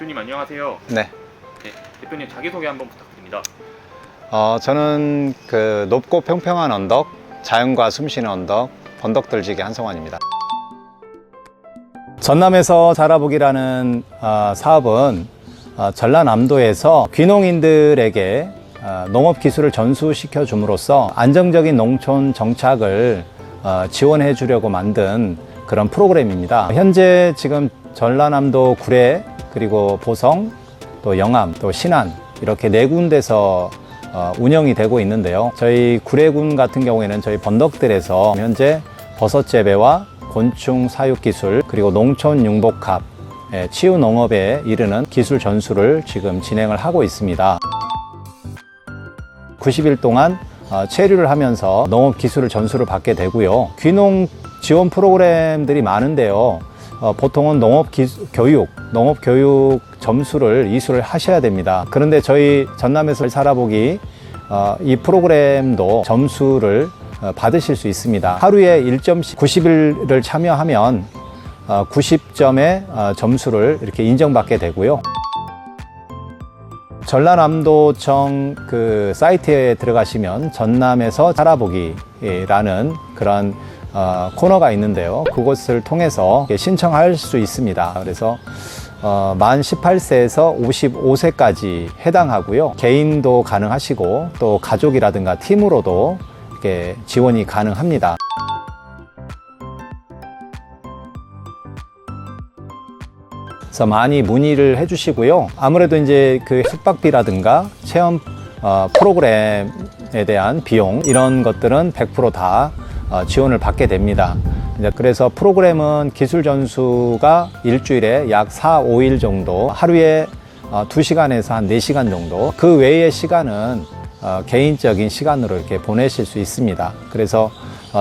대표님 안녕하세요. 네. 네, 대표님 자기소개 한번 부탁드립니다. 저는 그 높고 평평한 언덕, 자연과 숨쉬는 언덕, 번덕들지기 한성환입니다. 전남에서 자라보기라는 사업은 전라남도에서 귀농인들에게 농업 기술을 전수시켜 줌으로써 안정적인 농촌 정착을 지원해 주려고 만든 그런 프로그램입니다. 현재 지금 전라남도 구례, 그리고 보성, 또 영암, 또 신안 이렇게 네 군데서 운영이 되고 있는데요. 저희 구례군 같은 경우에는 저희 번덕들에서 현재 버섯 재배와 곤충 사육 기술, 그리고 농촌 융복합, 치유 농업에 이르는 기술 전수를 지금 진행을 하고 있습니다. 90일 동안 체류를 하면서 농업 기술을 전수를 받게 되고요. 귀농 지원 프로그램들이 많은데요. 보통은 농업 교육 점수를 이수를 하셔야 됩니다. 그런데 저희 전남에서 살아보기 이 프로그램도 점수를 받으실 수 있습니다. 하루에 1점씩 90일을 참여하면 90점의 점수를 이렇게 인정받게 되고요. 전라남도청 그 사이트에 들어가시면 전남에서 살아보기라는 그런 코너가 있는데요. 그것을 통해서 신청할 수 있습니다. 그래서 만 18세에서 55세까지 해당하고요. 개인도 가능하시고 또 가족이라든가 팀으로도 이렇게 지원이 가능합니다. 그래서 많이 문의를 해주시고요. 아무래도 이제 그 숙박비라든가 체험 프로그램에 대한 비용 이런 것들은 100% 다 지원을 받게 됩니다. 그래서 프로그램은 기술 전수가 일주일에 약 4, 5일 정도, 하루에 2시간에서 한 4시간 정도, 그 외의 시간은 개인적인 시간으로 이렇게 보내실 수 있습니다. 그래서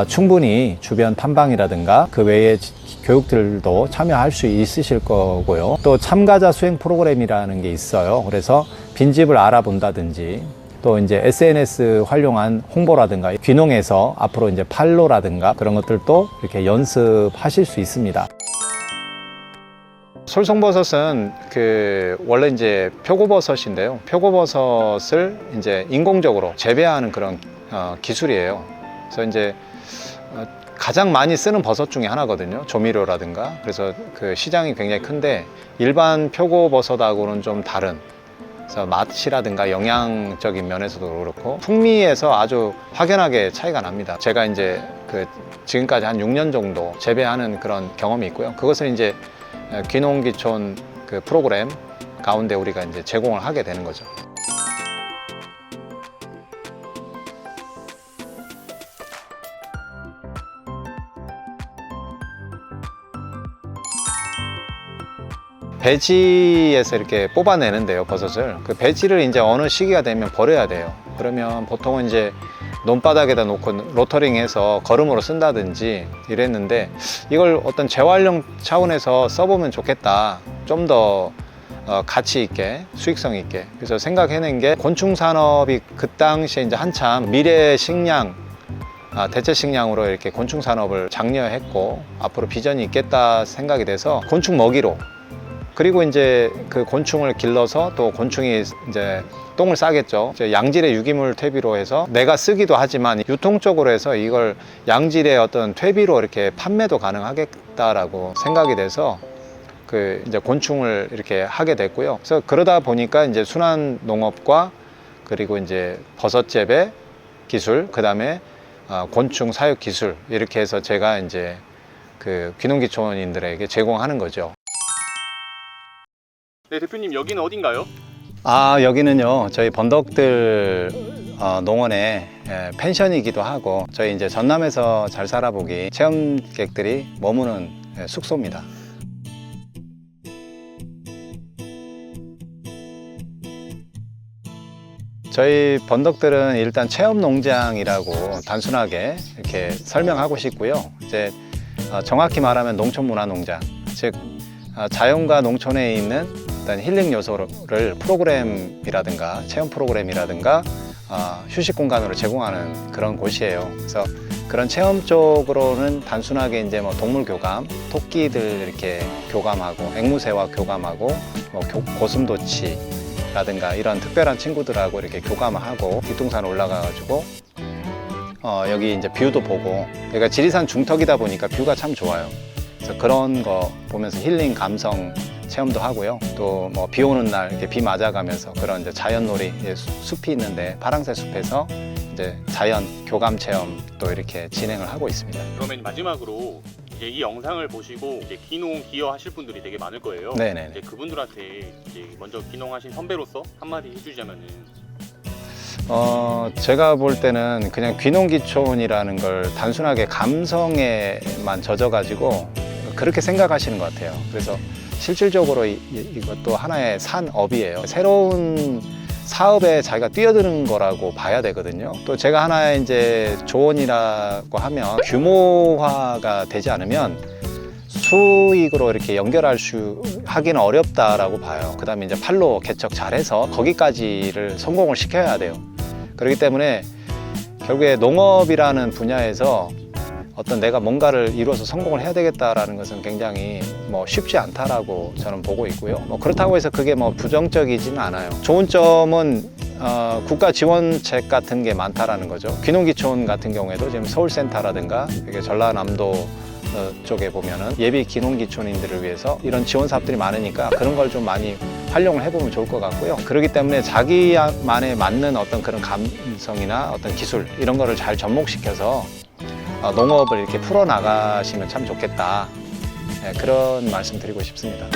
충분히 주변 탐방이라든가 그 외의 교육들도 참여할 수 있으실 거고요. 또 참가자 수행 프로그램이라는 게 있어요. 그래서 빈집을 알아본다든지 또 이제 SNS 활용한 홍보라든가 귀농에서 앞으로 이제 판로라든가 그런 것들도 이렇게 연습하실 수 있습니다. 솔송버섯은 원래 이제 표고버섯인데요. 표고버섯을 이제 인공적으로 재배하는 그런 기술이에요. 그래서 이제 가장 많이 쓰는 버섯 중에 하나거든요. 조미료라든가. 그래서 그 시장이 굉장히 큰데 일반 표고버섯하고는 좀 다른, 그래서 맛이라든가 영양적인 면에서도 그렇고 풍미에서 아주 확연하게 차이가 납니다. 제가 이제 지금까지 한 6년 정도 재배하는 그런 경험이 있고요. 그것을 이제 귀농귀촌 그 프로그램 가운데 우리가 이제 제공을 하게 되는 거죠. 배지에서 이렇게 뽑아내는데요, 버섯을. 그 배지를 이제 어느 시기가 되면 버려야 돼요. 그러면 보통은 이제 논바닥에다 놓고 로터링해서 거름으로 쓴다든지 이랬는데, 이걸 어떤 재활용 차원에서 써보면 좋겠다. 좀 더 가치 있게, 수익성 있게. 그래서 생각해낸 게 곤충 산업이 그 당시에 이제 한참 미래 식량, 대체 식량으로 이렇게 곤충 산업을 장려했고, 앞으로 비전이 있겠다 생각이 돼서 곤충 먹이로, 그리고 이제 그 곤충을 길러서 또 곤충이 이제 똥을 싸겠죠. 양질의 유기물 퇴비로 해서 내가 쓰기도 하지만 유통적으로 해서 이걸 양질의 어떤 퇴비로 이렇게 판매도 가능하겠다라고 생각이 돼서 이제 곤충을 이렇게 하게 됐고요. 그래서 그러다 보니까 이제 순환 농업과 그리고 이제 버섯 재배 기술, 그 다음에 곤충 사육 기술, 이렇게 해서 제가 이제 귀농귀촌인들에게 제공하는 거죠. 네, 대표님 여기는 어딘가요? 여기는요, 저희 번덕들 농원의 펜션이기도 하고, 저희 이제 전남에서 잘 살아보기 체험객들이 머무는 숙소입니다. 저희 번덕들은 일단 체험 농장이라고 단순하게 이렇게 설명하고 싶고요. 이제 정확히 말하면 농촌 문화 농장, 즉 자연과 농촌에 있는 어떤 힐링 요소를 프로그램이라든가 체험 프로그램이라든가 휴식 공간으로 제공하는 그런 곳이에요. 그래서 그런 체험 쪽으로는 단순하게 이제 뭐 동물 교감, 토끼들 이렇게 교감하고, 앵무새와 교감하고, 뭐 고슴도치라든가 이런 특별한 친구들하고 이렇게 교감하고 뒷동산 올라가가지고 여기 이제 뷰도 보고, 여기가 지리산 중턱이다 보니까 뷰가 참 좋아요. 그래서 그런 거 보면서 힐링 감성 체험도 하고요. 또 뭐 비 오는 날 이렇게 비 맞아가면서 그런 이제 자연놀이, 숲이 있는데 파랑새 숲에서 이제 자연 교감 체험 또 이렇게 진행을 하고 있습니다. 그러면 마지막으로 이제 이 영상을 보시고 이제 귀농 기여하실 분들이 되게 많을 거예요. 네네. 이제 그분들한테 이제 먼저 귀농하신 선배로서 한마디 해주자면은. 제가 볼 때는 그냥 귀농귀촌이라는 걸 단순하게 감성에만 젖어가지고 그렇게 생각하시는 것 같아요. 그래서 실질적으로 이것도 하나의 산업이에요. 새로운 사업에 자기가 뛰어드는 거라고 봐야 되거든요. 또 제가 하나의 이제 조언이라고 하면 규모화가 되지 않으면 수익으로 이렇게 하기는 어렵다라고 봐요. 그 다음에 이제 팔로 개척 잘해서 거기까지를 성공을 시켜야 돼요. 그렇기 때문에 결국에 농업이라는 분야에서 어떤 내가 뭔가를 이루어서 성공을 해야 되겠다라는 것은 굉장히 쉽지 않다라고 저는 보고 있고요. 그렇다고 해서 그게 부정적이지는 않아요. 좋은 점은 국가 지원책 같은 게 많다라는 거죠. 귀농귀촌 같은 경우에도 지금 서울센터라든가 이게 전라남도 쪽에 보면은 예비 귀농귀촌인들을 위해서 이런 지원 사업들이 많으니까 그런 걸 좀 많이 활용을 해보면 좋을 것 같고요. 그렇기 때문에 자기만에 맞는 어떤 그런 감성이나 어떤 기술 이런 거를 잘 접목시켜서 농업을 이렇게 풀어나가시면 참 좋겠다. 그런 말씀 드리고 싶습니다.